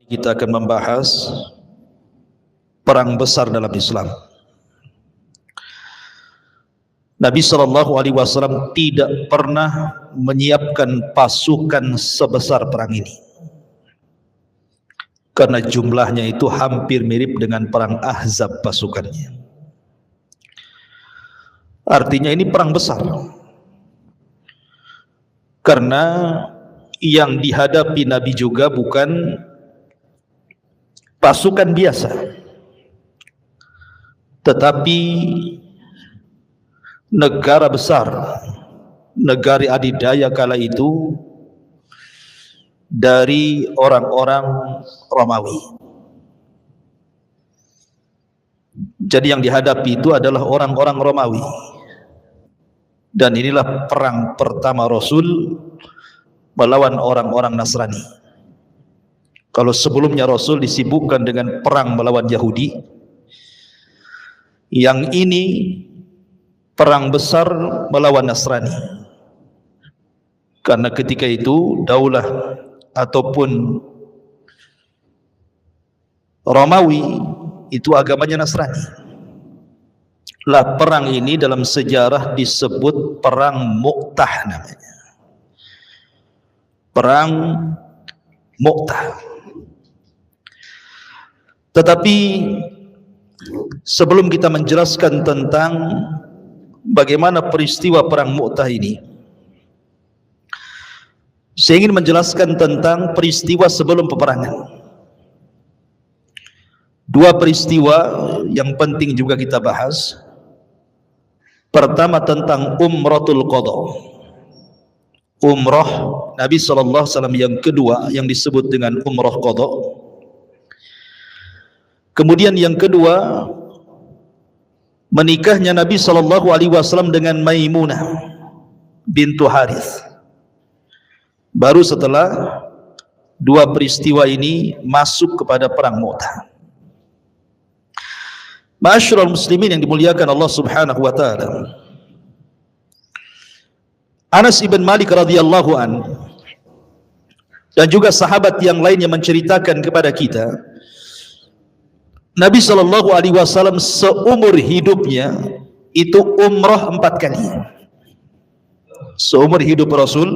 Kita akan membahas perang besar dalam Islam. Nabi SAW tidak pernah menyiapkan pasukan sebesar perang ini, karena jumlahnya itu hampir mirip dengan perang Ahzab pasukannya. Artinya ini perang besar, karena yang dihadapi Nabi juga bukan pasukan biasa, tetapi negara besar, negara adidaya kala itu dari orang-orang Romawi. Jadi yang dihadapi itu adalah orang-orang Romawi, dan inilah perang pertama Rasul melawan orang-orang Nasrani. Kalau sebelumnya Rasul disibukkan dengan perang melawan Yahudi, yang ini perang besar melawan Nasrani. Karena ketika itu daulah ataupun Romawi itu agamanya Nasrani. Lah perang ini dalam sejarah disebut perang Mu'tah namanya. Perang Mu'tah. Tetapi sebelum kita menjelaskan tentang bagaimana peristiwa perang Mu'tah ini, saya ingin menjelaskan tentang peristiwa sebelum peperangan. Dua peristiwa yang penting juga kita bahas. Pertama tentang Umratul Qadha, umrah Nabi SAW yang kedua yang disebut dengan Umrah Qadha. Kemudian yang kedua, menikahnya Nabi SAW dengan Maimunah bintu Harith. Baru setelah dua peristiwa ini masuk kepada perang Mu'tah. Ma'asyiral muslimin yang dimuliakan Allah Subhanahu wa taala, Anas ibn Malik radhiyallahu an dan juga sahabat yang lainnya menceritakan kepada kita, Nabi SAW seumur hidupnya itu umrah 4 kali. Seumur hidup Rasul,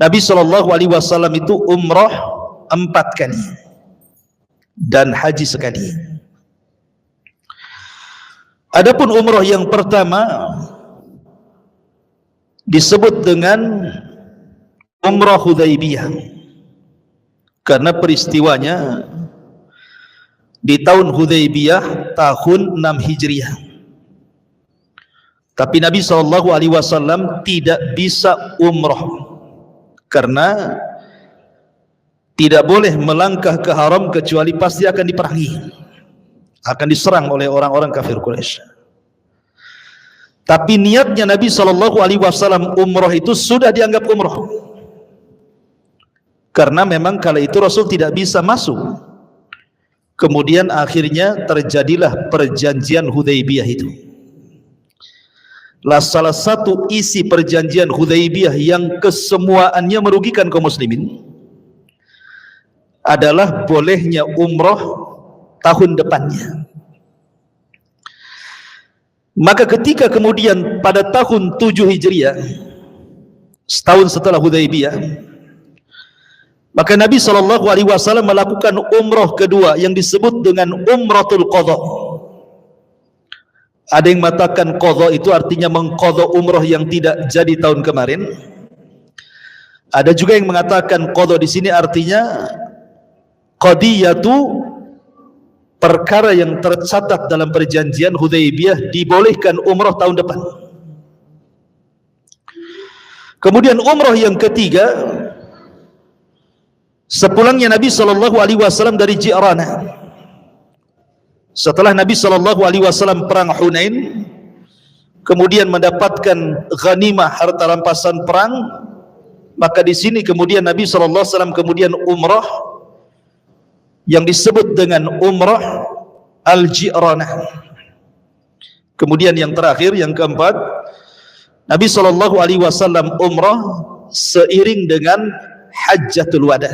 Nabi SAW itu umrah 4 kali dan haji sekali. Adapun umrah yang pertama disebut dengan Umrah Hudaybiyah, karena peristiwanya di tahun Hudaybiyah tahun 6 Hijriah. Tapi Nabi SAW tidak bisa umrah karena tidak boleh melangkah ke haram kecuali pasti akan diperangi, akan diserang oleh orang-orang kafir Quraisy. Tapi niatnya Nabi SAW umrah itu sudah dianggap umrah, karena memang kala itu Rasul tidak bisa masuk. Kemudian akhirnya terjadilah perjanjian Hudaybiyah itu. Lah salah satu isi perjanjian Hudaybiyah yang kesemuaannya merugikan kaum muslimin adalah bolehnya umrah tahun depannya. Maka ketika kemudian pada tahun 7 Hijriah, setahun setelah Hudaybiyah, maka Nabi SAW melakukan umrah kedua yang disebut dengan Umratul Qadha. Ada yang mengatakan qadha itu artinya mengqadha umrah yang tidak jadi tahun kemarin. Ada juga yang mengatakan qadha di sini artinya qadiyatu, perkara yang tercatat dalam perjanjian Hudaybiyah dibolehkan umrah tahun depan. Kemudian umrah yang ketiga, sepulangnya Nabi SAW dari Ji'rana, setelah Nabi SAW perang Hunain, kemudian mendapatkan ghanimah harta rampasan perang, maka di sini kemudian Nabi SAW kemudian umrah yang disebut dengan umrah Al-Ji'rana. Kemudian yang terakhir, yang keempat, Nabi SAW umrah seiring dengan Hajjatul Wada.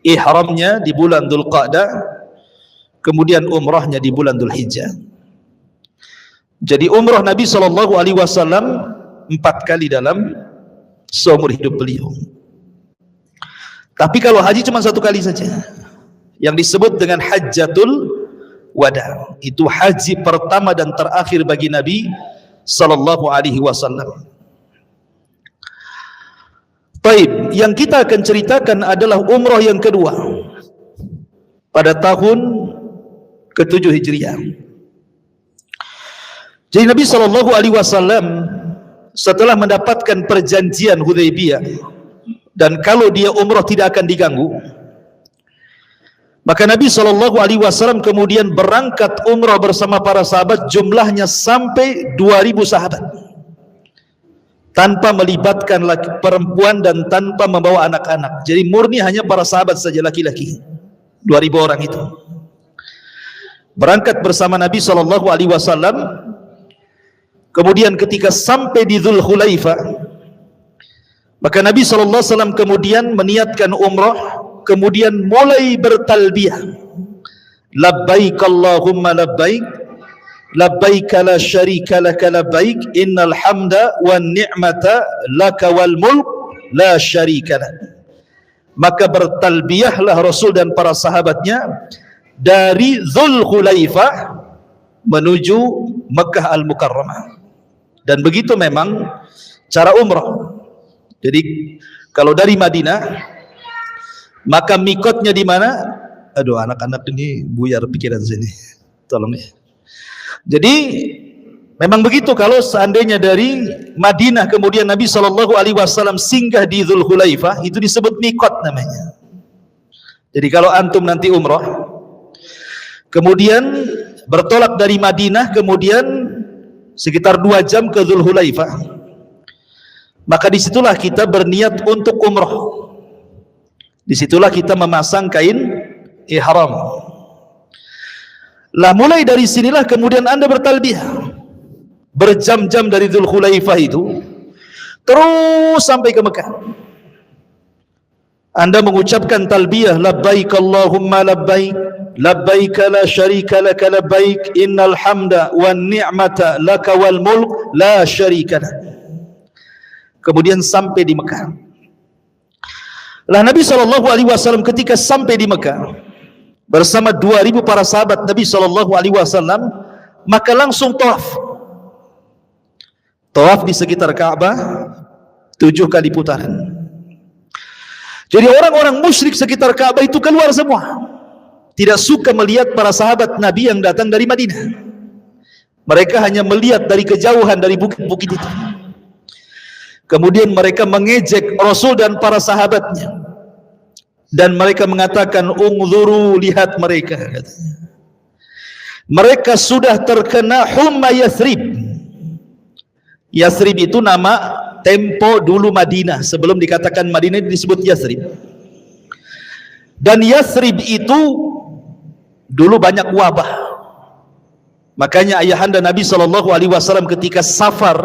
ihramnya di bulan Dzulqa'dah, kemudian umrahnya di bulan Dzulhijjah. Jadi umrah Nabi SAW 4 kali dalam seumur hidup beliau. Tapi kalau haji cuma 1 kali saja, yang disebut dengan Hajjatul Wada. Itu haji pertama dan terakhir bagi Nabi SAW. Baik, yang kita akan ceritakan adalah umrah yang kedua pada tahun ke-7 Hijriah. Jadi Nabi SAW setelah mendapatkan perjanjian Hudaybiyah, dan kalau dia umrah tidak akan diganggu, maka Nabi SAW kemudian berangkat umrah bersama para sahabat, jumlahnya sampai 2000 sahabat, tanpa melibatkan perempuan dan tanpa membawa anak-anak. Jadi murni hanya para sahabat saja, laki-laki. 2000 orang itu berangkat bersama Nabi SAW. Kemudian ketika sampai di Dzulhulaifah, maka Nabi SAW kemudian meniatkan umrah, kemudian mulai bertalbiyah, labbaik Allahumma labbaik, labbaik la syarika laka labbaik, innal hamda wan ni'mata laka wal mulk la syarika lak. Maka bertalbiyahlah Rasul dan para sahabatnya dari Dzulhulaifah menuju Makkah Al-Mukarramah. Dan begitu memang cara umrah. Jadi kalau dari Madinah, maka mikotnya di mana? Aduh, anak-anak ini buyar pikiran sini. Tolong ya. Jadi memang begitu, kalau seandainya dari Madinah kemudian Nabi SAW singgah di Dzulhulaifah, itu disebut mikot namanya. Jadi kalau antum nanti umrah, kemudian bertolak dari Madinah, kemudian sekitar 2 jam ke Dzulhulaifah, maka disitulah kita berniat untuk umrah. Disitulah kita memasang kain ihram. Lah mulai dari sinilah kemudian Anda bertalbiyah berjam-jam dari Dzulhulaifah itu terus sampai ke Mekah. Anda mengucapkan talbiyah, labbaik Allahumma labbaik, labbaik la syarika laka labbaik, innal hamda wan ni'mata laka wal mulk la syarika lak. Kemudian sampai di Mekah. Lah Nabi SAW ketika sampai di Mekah bersama 2000 para sahabat Nabi SAW, maka langsung tawaf. Tawaf di sekitar Ka'bah 7 kali putaran. Jadi orang-orang musyrik sekitar Ka'bah itu keluar semua. Tidak suka melihat para sahabat Nabi yang datang dari Madinah. Mereka hanya melihat dari kejauhan dari bukit-bukit itu. Kemudian mereka mengejek Rasul dan para sahabatnya. Dan mereka mengatakan, "Ungzuru, lihat mereka," katanya. Mereka sudah terkena humma Yathrib. Yathrib itu nama tempo dulu Madinah, sebelum dikatakan Madinah disebut Yathrib. Dan Yathrib itu dulu banyak wabah. Makanya ayahanda Nabi SAW ketika safar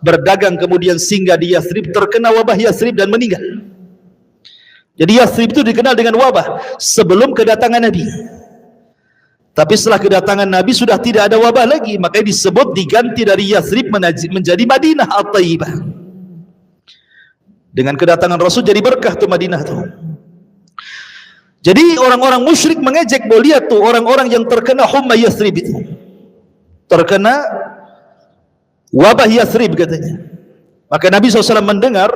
berdagang kemudian singgah di Yathrib, terkena wabah Yathrib dan meninggal. Jadi Yathrib itu dikenal dengan wabah sebelum kedatangan Nabi. Tapi setelah kedatangan Nabi sudah tidak ada wabah lagi, makanya disebut diganti dari Yathrib menjadi Madinah At-Thayyibah. Dengan kedatangan Rasul jadi berkah tuh Madinah tuh. Jadi orang-orang musyrik mengejek, bahwa lihat tuh orang-orang yang terkena humma Yathrib itu, terkena wabah Yathrib katanya. Maka Nabi SAW mendengar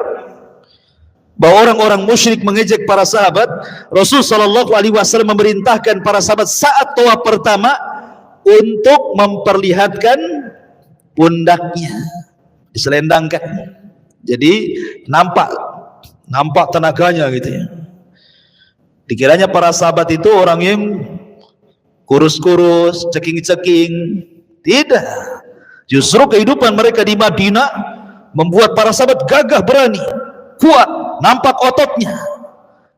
bahwa orang-orang musyrik mengejek para sahabat. Rasul SAW memerintahkan para sahabat saat tawaf pertama untuk memperlihatkan pundaknya, diselendangkan. Jadi nampak tenaganya gitu ya. Dikiranya para sahabat itu orang yang kurus-kurus, ceking-ceking. Tidak. Justru kehidupan mereka di Madinah membuat para sahabat gagah berani, kuat, nampak ototnya.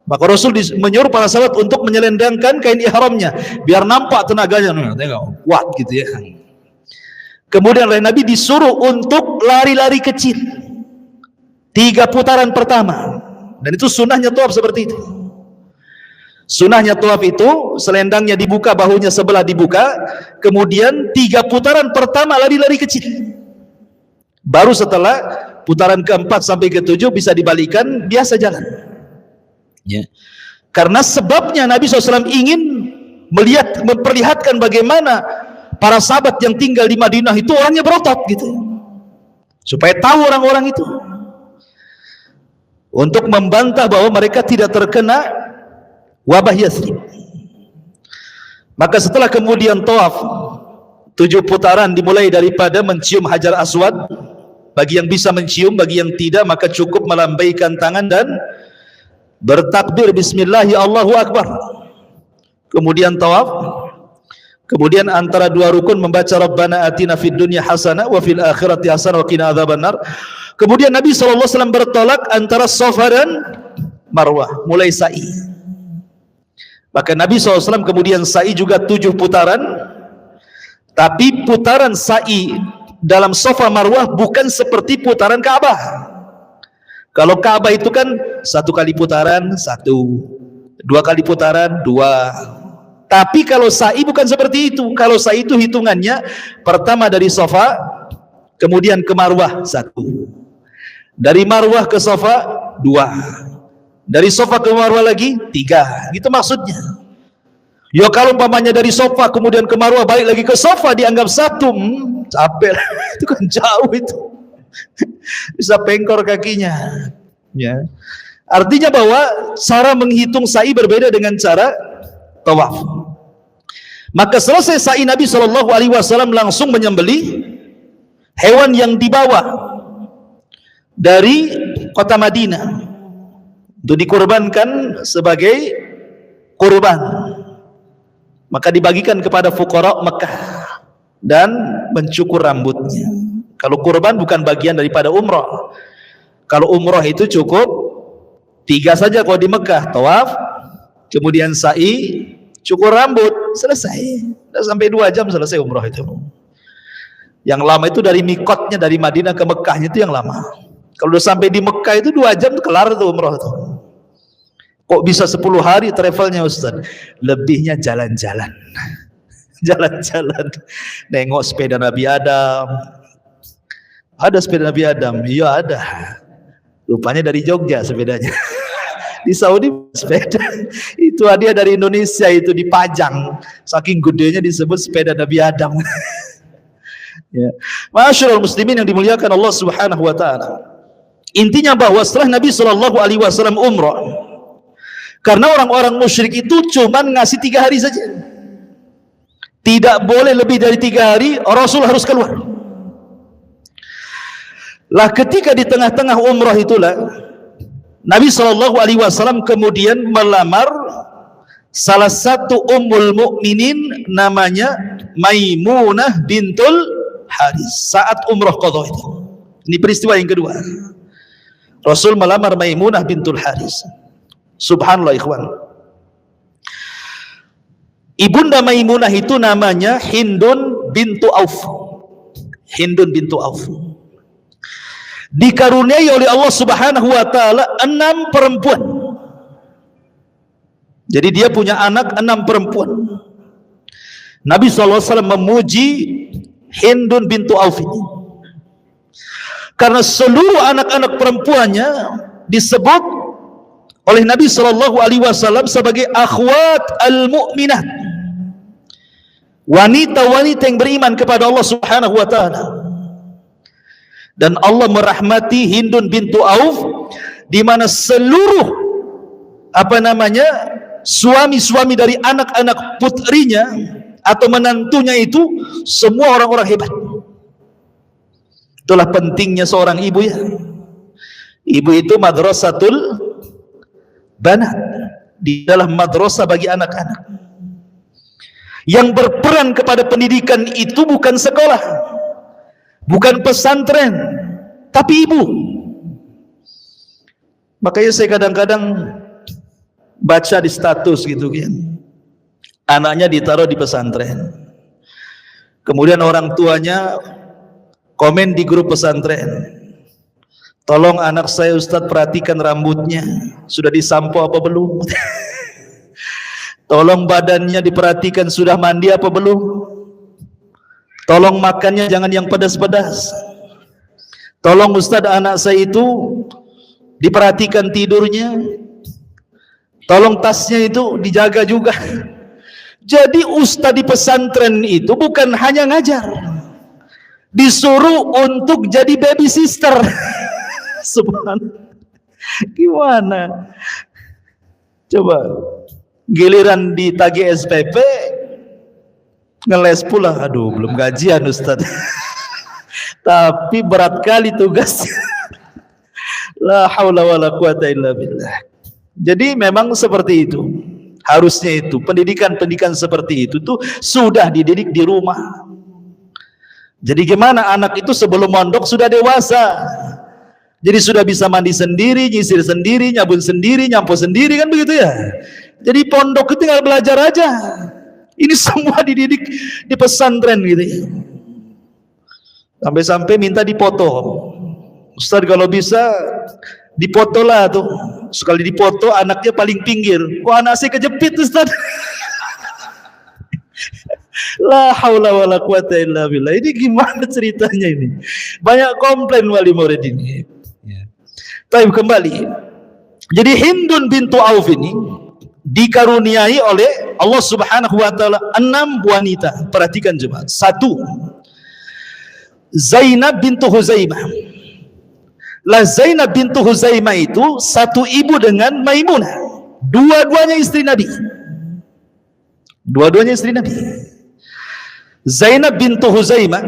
Maka Rasul menyuruh para sahabat untuk menyelendangkan kain ihramnya biar nampak tenaganya. Tengok, kuat gitu ya. Kemudian oleh Nabi disuruh untuk lari-lari kecil 3 putaran pertama. Dan itu sunnahnya tawaf seperti itu. Sunahnya tawaf itu selendangnya dibuka, bahunya sebelah dibuka, kemudian 3 putaran pertama lari-lari kecil. Baru setelah putaran keempat sampai ke-7 bisa dibalikan, biasa jalan. Ya. Karena sebabnya Nabi SAW ingin memperlihatkan bagaimana para sahabat yang tinggal di Madinah itu orangnya berotot gitu, supaya tahu orang-orang itu, untuk membantah bahwa mereka tidak terkena wabah Yathrib. Maka setelah kemudian tawaf 7 putaran, dimulai daripada mencium Hajar Aswad. Bagi yang bisa mencium, bagi yang tidak maka cukup melambaikan tangan dan bertakbir bismillahi Allahu Akbar. Kemudian tawaf, kemudian antara 2 rukun membaca Rabbana atina fid dunya hasanah wa fil akhirati hasanah wa qina adzabannar. Kemudian Nabi SAW bertolak antara Safa dan Marwah, mulai sa'i. Maka Nabi SAW kemudian sa'i juga 7 putaran, tapi putaran sa'i dalam Safa Marwah bukan seperti putaran Ka'bah. Kalau Ka'bah itu kan 1 kali putaran 1, 2 kali putaran 2. Tapi kalau sa'i bukan seperti itu. Kalau sa'i itu hitungannya pertama dari Safa, kemudian ke Marwah 1, dari Marwah ke Safa 2, dari Safa ke Marwah lagi 3, gitu maksudnya. Ya kalau umpamanya dari Safa kemudian ke Marwah balik lagi ke Safa dianggap 1, capek. Itu kan jauh itu. Bisa pengkor kakinya. Ya. Artinya bahwa cara menghitung sa'i berbeda dengan cara tawaf. Maka selesai sa'i, Nabi SAW langsung menyembelih hewan yang dibawa dari kota Madinah untuk dikurbankan sebagai kurban. Maka dibagikan kepada fuqara Mekah dan mencukur rambutnya. Kalau kurban bukan bagian daripada umrah. Kalau umrah itu cukup 3 saja kalau di Mekah, tawaf, kemudian sa'i, cukur rambut, selesai. Sudah sampai 2 jam selesai umrah itu. Yang lama itu dari mikotnya, dari Madinah ke Mekahnya itu yang lama. Kalau udah sampai di Mekah itu 2 jam kelar tuh umrah itu. Kok bisa 10 hari travelnya Ustaz? Lebihnya jalan-jalan. Jalan-jalan. Nengok sepeda Nabi Adam. Ada sepeda Nabi Adam? Iya ada. Rupanya dari Jogja sepedanya. Di Saudi sepeda. Itu hadiah dari Indonesia, itu dipajang. Saking gedenya disebut sepeda Nabi Adam. Ya. Ma'asyiral muslimin yang dimuliakan Allah Subhanahu wa taala. Intinya bahwa setelah Nabi SAW umrah, karena orang-orang musyrik itu cuman ngasih 3 hari saja, tidak boleh lebih dari 3 hari, Rasul harus keluar. Lah ketika di tengah-tengah umrah itulah Nabi SAW kemudian melamar salah satu ummul mukminin namanya Maimunah bintul Haris saat umrah qadha itu. Ini peristiwa yang kedua. Rasul melamar Maimunah bintul Haris. Subhanallah ikhwan. Ibunda Maimunah itu namanya Hindun bintu Auf. Hindun bintu Auf. Dikaruniai oleh Allah Subhanahu wa taala 6 perempuan. Jadi dia punya anak 6 perempuan. Nabi SAW memuji Hindun bintu Auf ini karena seluruh anak-anak perempuannya disebut oleh Nabi SAW sebagai akhwat al-mu'minat, wanita-wanita yang beriman kepada Allah Subhanahu wa taala. Dan Allah merahmati Hindun bintu Auf di mana seluruh suami-suami dari anak-anak putrinya atau menantunya itu semua orang-orang hebat. Itulah pentingnya seorang ibu ya. Ibu itu madrasatul banat, di dalam madrasah bagi anak-anak. Yang berperan kepada pendidikan itu bukan sekolah, bukan pesantren, tapi ibu. Makanya saya kadang-kadang baca di status gitu kan, anaknya ditaruh di pesantren, kemudian orang tuanya komen di grup pesantren, tolong anak saya Ustadz perhatikan rambutnya, sudah disampo apa belum? Tolong badannya diperhatikan sudah mandi apa belum. Tolong makannya jangan yang pedas-pedas. Tolong Ustaz, anak saya itu diperhatikan tidurnya. Tolong tasnya itu dijaga juga. Jadi ustaz di pesantren itu bukan hanya ngajar, disuruh untuk jadi baby sister. Subhanallah. Gimana? Coba giliran ditagih SPP ngeles pula. Aduh, belum gajian ustaz. Tapi berat kali tugas. La haula wala quwata illa billah. Jadi memang seperti itu. Harusnya itu pendidikan seperti itu tuh sudah dididik di rumah. Jadi gimana anak itu sebelum mondok sudah dewasa. Jadi sudah bisa mandi sendiri, nyisir sendiri, nyabun sendiri, nyampu sendiri, kan begitu ya. Jadi pondok itu tinggal belajar aja. Ini semua dididik di pesantren gitu ya. Sampai-sampai minta dipoto. Ustaz kalau bisa dipoto lah tuh. Sekali dipoto anaknya paling pinggir. Kok anak saya kejepit Ustaz? La haula wala quwata illa billah. Ini gimana ceritanya ini? Banyak komplain wali murid ini. Tapi kembali. Jadi Hindun bintu Auf ini dikaruniai oleh Allah Subhanahu wa taala 6 wanita. Perhatikan jemaah. 1. Zainab bintu Huzaimah. Lah Zainab bintu Huzaimah itu satu ibu dengan Maimunah. Dua-duanya istri Nabi. Dua-duanya istri Nabi. Zainab bintu Huzaimah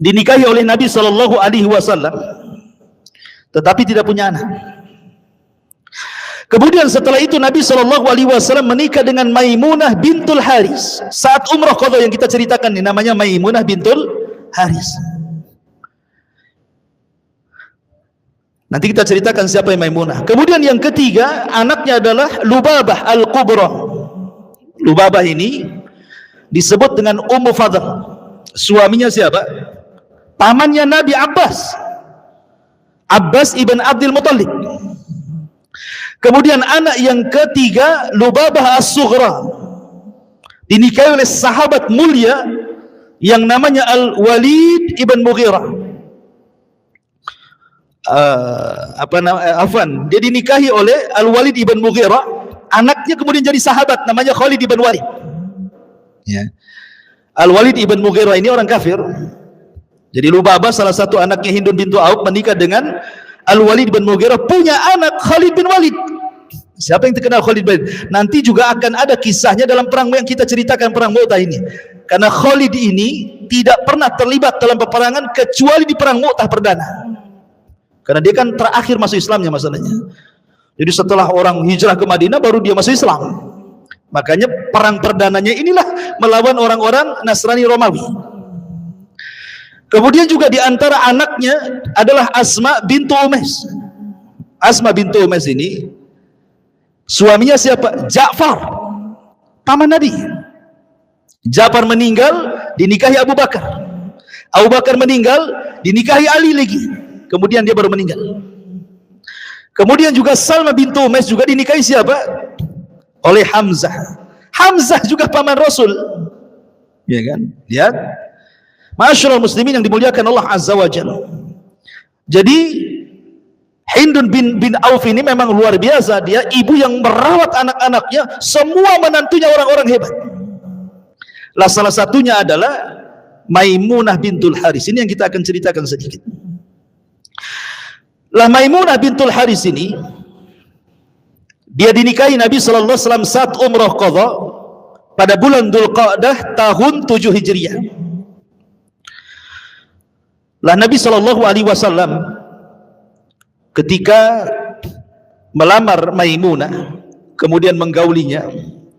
dinikahi oleh Nabi SAW, tetapi tidak punya anak. Kemudian setelah itu Nabi SAW menikah dengan Maimunah bintul Haris. Saat umrah qadha yang kita ceritakan ini namanya Maimunah bintul Haris. Nanti kita ceritakan siapa yang Maimunah. Kemudian yang ketiga, anaknya adalah Lubabah Al-Kubra. Lubabah ini disebut dengan Ummu Fadl. Suaminya siapa? Pamannya Nabi Abbas. Abbas ibn Abdul Muttalib. Kemudian anak yang ketiga, Lubabah As-Sughra. Dinikahi oleh sahabat mulia yang namanya Al-Walid ibn Mughirah. Dia dinikahi oleh Al-Walid ibn Mughirah, anaknya kemudian jadi sahabat namanya Khalid ibn Walid. Ya. Al-Walid ibn Mughirah ini orang kafir. Jadi Lubabah salah satu anaknya Hindun bintu Auf menikah dengan Al-Walid ibn Mughirah, punya anak Khalid bin Walid. Siapa yang terkenal Khalid bin Walid? Nanti juga akan ada kisahnya dalam perang yang kita ceritakan, perang Mu'tah ini. Karena Khalid ini tidak pernah terlibat dalam peperangan kecuali di perang Mu'tah perdana. Karena dia kan terakhir masuk Islamnya masalahnya. Jadi setelah orang hijrah ke Madinah baru dia masuk Islam. Makanya perang perdananya inilah melawan orang-orang Nasrani Romawi. Kemudian juga di antara anaknya adalah Asma bintu Umais. Asma bintu Umais ini suaminya siapa? Ja'far, paman Nabi. Ja'far meninggal dinikahi Abu Bakar. Abu Bakar meninggal dinikahi Ali lagi. Kemudian dia baru meninggal. Kemudian juga Salma bintu Umais juga dinikahi siapa? Oleh Hamzah. Hamzah juga paman Rasul. Ya kan? Lihat. Masyaallah muslimin yang dimuliakan Allah Azza wa Jalla. Jadi Hindun bin Auf ini memang luar biasa. Dia ibu yang merawat anak-anaknya, semua menantunya orang-orang hebat. Lah salah satunya adalah Maimunah bintul Haris. Ini yang kita akan ceritakan sedikit. Lah Maimunah bintul Haris ini dia dinikahi Nabi sallallahu alaihi wasallam saat umrah qadha pada bulan Dzulqa'dah tahun 7 Hijriah. Lah Nabi sallallahu alaihi wasallam ketika melamar Maimunah kemudian menggaulinya,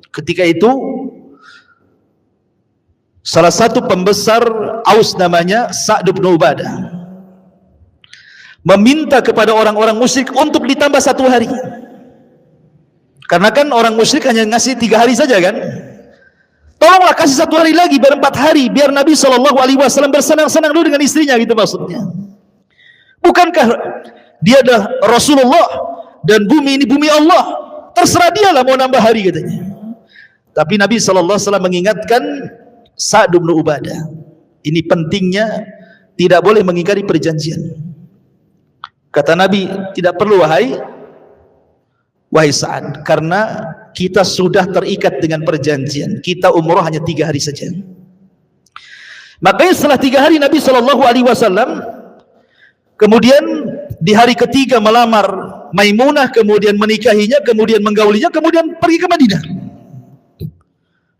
ketika itu salah satu pembesar Aus namanya Sa'd bin Ubadah meminta kepada orang-orang musyrik untuk ditambah 1 hari. Karena kan orang musyrik hanya ngasih 3 hari saja kan. Tolonglah kasih 1 hari lagi biar 4 hari, biar Nabi SAW bersenang-senang dulu dengan istrinya, gitu maksudnya. Bukankah dia adalah Rasulullah dan bumi ini bumi Allah, terserah dia lah mau nambah hari katanya. Tapi Nabi SAW mengingatkan Sa'd bin Ubadah. Ini pentingnya tidak boleh mengingkari perjanjian. Kata Nabi, tidak perlu wahai Sa'ad, karena kita sudah terikat dengan perjanjian. Kita umrah hanya 3 hari saja. Makanya setelah 3 hari Nabi SAW kemudian di hari ketiga melamar Maimunah, kemudian menikahinya, kemudian menggaulinya, kemudian pergi ke Madinah.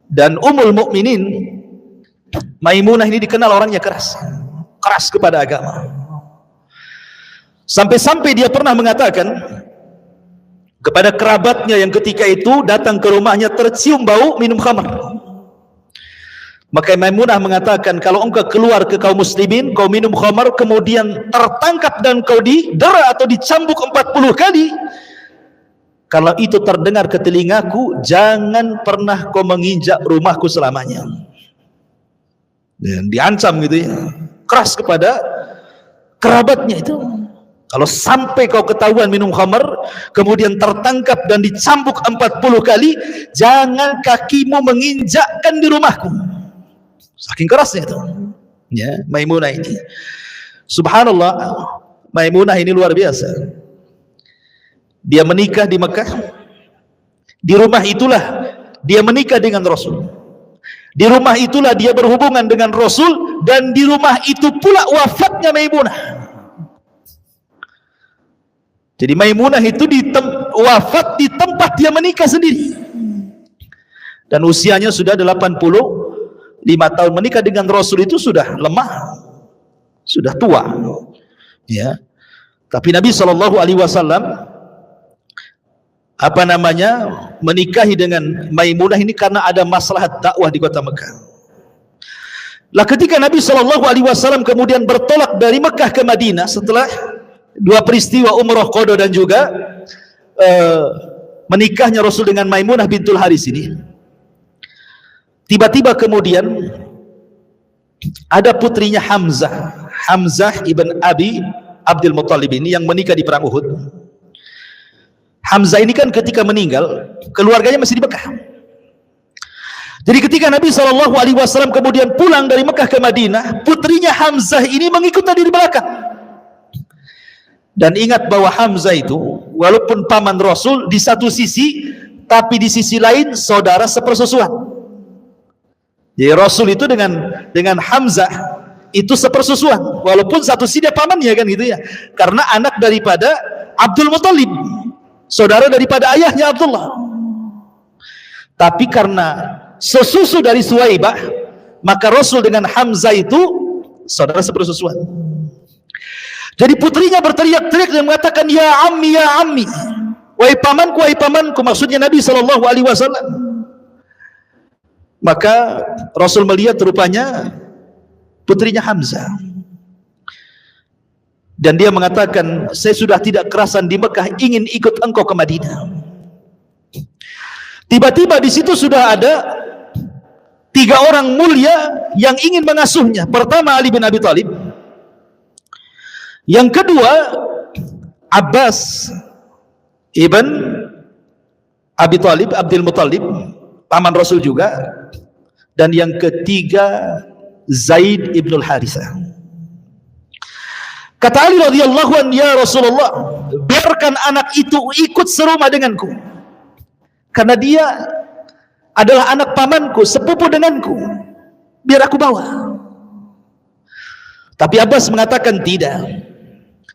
Dan Ummul Mukminin Maimunah ini dikenal orangnya keras kepada agama. Sampai-sampai dia pernah mengatakan kepada kerabatnya yang ketika itu datang ke rumahnya tercium bau minum khamar. Maka Maimunah mengatakan, kalau engkau keluar ke kaum muslimin, kau minum khamar, kemudian tertangkap dan kau didera atau dicambuk 40 kali, kalau itu terdengar ke telingaku, jangan pernah kau menginjak rumahku selamanya. Dan diancam gitu ya, keras kepada kerabatnya itu. Kalau sampai kau ketahuan minum khamar, kemudian tertangkap dan dicambuk 40 kali, jangan kakimu menginjakkan di rumahku. Saking kerasnya itu. Ya, Maimunah ini. Subhanallah, Maimunah ini luar biasa. Dia menikah di Mekah. Di rumah itulah dia menikah dengan Rasul. Di rumah itulah dia berhubungan dengan Rasul, dan di rumah itu pula wafatnya Maimunah. Jadi Maimunah itu wafat di tempat dia menikah sendiri. Dan usianya sudah 85 tahun. Menikah dengan Rasul itu sudah lemah, sudah tua. Ya. Tapi Nabi SAW menikahi dengan Maimunah ini karena ada maslahat dakwah di kota Mekah. Lah ketika Nabi SAW kemudian bertolak dari Mekah ke Madinah setelah 2 peristiwa umrah qada dan juga menikahnya Rasul dengan Maimunah bintul Haris ini, tiba-tiba kemudian ada putrinya Hamzah ibn Abi Abdul Muttalib ini yang menikah di perang Uhud. Hamzah ini kan ketika meninggal, keluarganya masih di Mekah. Jadi ketika Nabi SAW kemudian pulang dari Mekah ke Madinah, putrinya Hamzah ini mengikuti di belakang. Dan ingat bahwa Hamzah itu walaupun paman Rasul di satu sisi, tapi di sisi lain saudara sepersusuan. Jadi Rasul itu dengan Hamzah itu sepersusuan, walaupun satu sisi dia pamannya kan gitu ya. Karena anak daripada Abdul Muttalib, saudara daripada ayahnya Abdullah. Tapi karena sesusu dari Suwaibah, maka Rasul dengan Hamzah itu saudara sepersusuan. Jadi putrinya berteriak-teriak dan mengatakan, ya ammi, wahai pamanku, maksudnya Nabi SAW. Maka Rasul melihat rupanya putrinya Hamzah, dan dia mengatakan, saya sudah tidak kerasan di Mekah, ingin ikut engkau ke Madinah. Tiba-tiba di situ sudah ada 3 orang mulia yang ingin mengasuhnya. Pertama Ali bin Abi Thalib, yang kedua Abbas ibn Abi Thalib, Abdul Muttalib, paman Rasul juga, dan yang ketiga Zaid ibn Harithah. Kata Ali radhiyallahu anhu, ya Rasulullah, biarkan anak itu ikut serumah denganku, karena dia adalah anak pamanku, sepupu denganku, biar aku bawa. Tapi Abbas mengatakan tidak,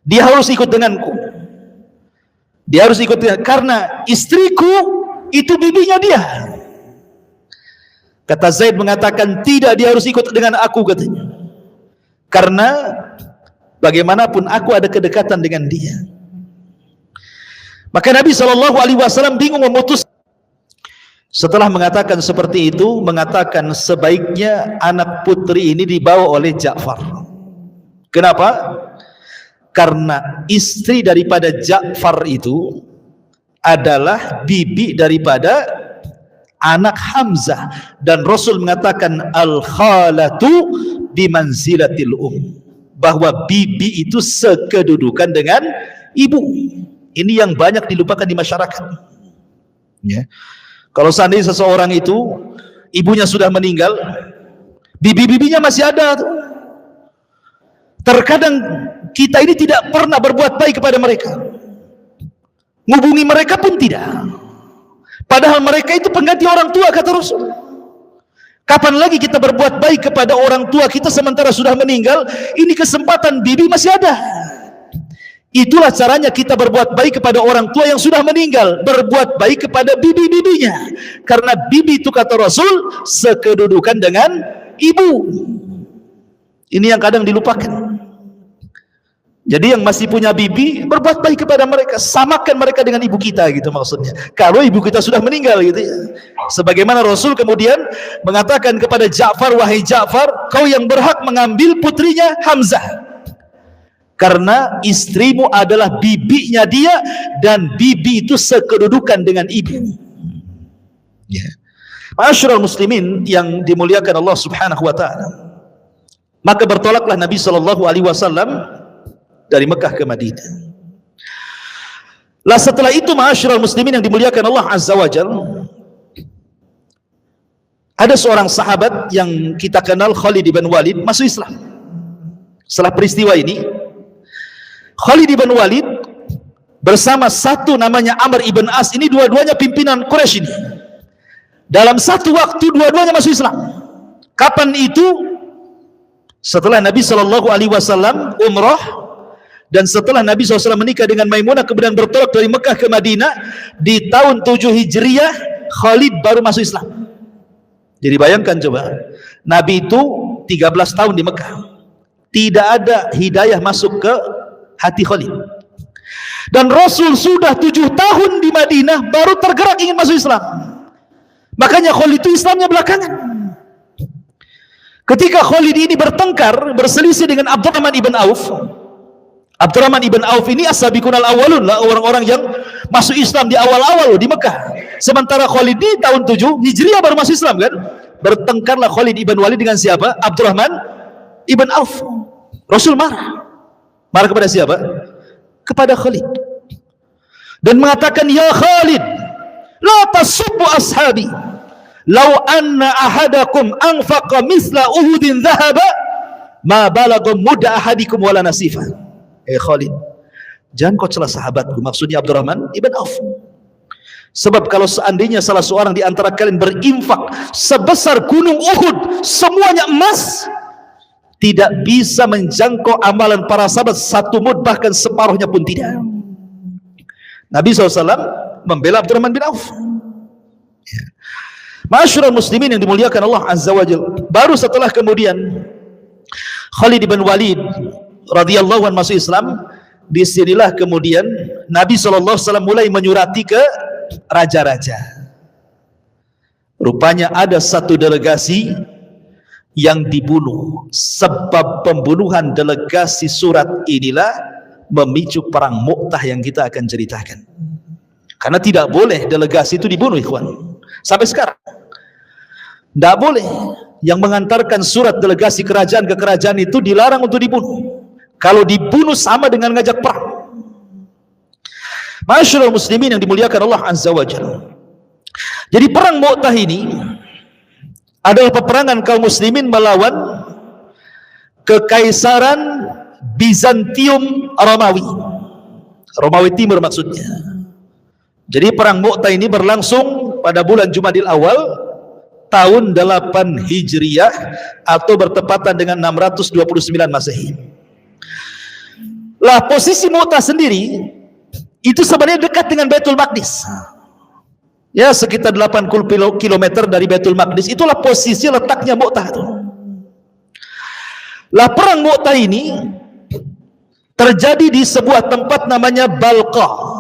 dia harus ikut denganku. Dia harus ikut denganku, karena istriku itu bibinya dia. Kata Zaid mengatakan tidak, dia harus ikut dengan aku katanya, karena bagaimanapun aku ada kedekatan dengan dia. Maka Nabi SAW bingung memutus. Setelah mengatakan seperti itu, mengatakan sebaiknya anak putri ini dibawa oleh Ja'far. Kenapa? Karena istri daripada Ja'far itu adalah bibi daripada anak Hamzah, dan Rasul mengatakan al-khalatu bimanzilatil bahwa bibi itu sekedudukan dengan ibu. Ini yang banyak dilupakan di masyarakat. Ya. Kalau seandainya seseorang itu ibunya sudah meninggal, bibi-bibinya masih ada tuh. Terkadang kita ini tidak pernah berbuat baik kepada mereka, ngubungi mereka pun tidak, padahal mereka itu pengganti orang tua, kata Rasul. Kapan lagi kita berbuat baik kepada orang tua kita sementara sudah meninggal? Ini kesempatan bibi masih ada. Itulah caranya kita berbuat baik kepada orang tua yang sudah meninggal, berbuat baik kepada bibi-bibinya, karena bibi itu, kata Rasul, sekedudukan dengan ibu. Ini yang kadang dilupakan. Jadi yang masih punya bibi, berbuat baik kepada mereka, samakan mereka dengan ibu kita, gitu maksudnya. Kalau ibu kita sudah meninggal, gitu ya. Sebagaimana Rasul kemudian mengatakan kepada Ja'far, wahai Ja'far, kau yang berhak mengambil putrinya Hamzah, karena istrimu adalah bibinya dia, dan bibi itu sekedudukan dengan ibu. Ya. Ma'asyiral muslimin yang dimuliakan Allah Subhanahu wa taala. Maka bertolaklah Nabi sallallahu alaihi wasallam dari Mekah ke Madinah. Lah setelah itu, ma'asyiral muslimin yang dimuliakan Allah Azza wa Jalla, ada seorang sahabat yang kita kenal, Khalid bin Walid, masuk Islam. Setelah peristiwa ini, Khalid bin Walid bersama satu namanya Amr ibn As, ini dua-duanya pimpinan Quraisy ini. Dalam satu waktu dua-duanya masuk Islam. Kapan itu? Setelah Nabi sallallahu alaihi wasallam umrah, dan setelah Nabi SAW menikah dengan Maimunah, kemudian bertolak dari Mekah ke Madinah di tahun 7 Hijriah, Khalid baru masuk Islam. Jadi bayangkan coba, Nabi itu 13 tahun di Mekah, tidak ada hidayah masuk ke hati Khalid, dan Rasul sudah 7 tahun di Madinah baru tergerak ingin masuk Islam. Makanya Khalid itu Islamnya belakangan. Ketika Khalid ini bertengkar, berselisih dengan Abdurrahman ibn Auf. Abdurrahman ibn Auf ini as-sabiqun al-awwalun lah, orang-orang yang masuk Islam di awal-awal di Mekah. Sementara Khalid di tahun 7 Hijriah baru masuk Islam kan. Bertengkarlah Khalid ibn Walid dengan siapa? Abdurrahman ibn Auf. Rasul marah. Marah kepada siapa? Kepada Khalid. Dan mengatakan, ya Khalid, la tasubbu ashabi. Lau anna ahadakum anfaqa misla Uhudin dhahaba, ma balagha mudda ahadikum wala nasifa. Khalid, jangan kau celah sahabatku, maksudnya Abdurrahman ibn Auf. Sebab kalau seandainya salah seorang di antara kalian berinfak sebesar gunung Uhud, semuanya emas, tidak bisa menjangkau amalan para sahabat satu mud, bahkan separuhnya pun tidak. Nabi SAW membela Abdurrahman bin Auf. Ma'asyiral muslimin yang dimuliakan Allah Azza wa Jalla, baru setelah kemudian Khalid bin Walid radhiyallahu anhu masuk Islam, disinilah kemudian Nabi SAW mulai menyurati ke raja-raja. Rupanya ada satu delegasi yang dibunuh. Sebab pembunuhan delegasi surat inilah memicu perang Mu'tah yang kita akan ceritakan. Karena tidak boleh delegasi itu dibunuh, ikhwan. Sampai sekarang tidak boleh. Yang mengantarkan surat delegasi kerajaan ke kerajaan itu dilarang untuk dibunuh. Kalau dibunuh sama dengan ngajak perang. Ma'asyiral muslimin yang dimuliakan Allah Azza wa Jalla. Jadi perang Mu'tah ini adalah peperangan kaum muslimin melawan kekaisaran Bizantium Romawi. Romawi Timur maksudnya. Jadi perang Mu'tah ini berlangsung pada bulan Jumadil Awal tahun 8 Hijriah atau bertepatan dengan 629 Masehi. Lah posisi Mu'tah sendiri itu sebenarnya dekat dengan Baitul Maqdis. Ya, sekitar 80 km dari Baitul Maqdis. Itulah posisi letaknya Mu'tah itu. Lah perang Mu'tah ini terjadi di sebuah tempat namanya Balqa.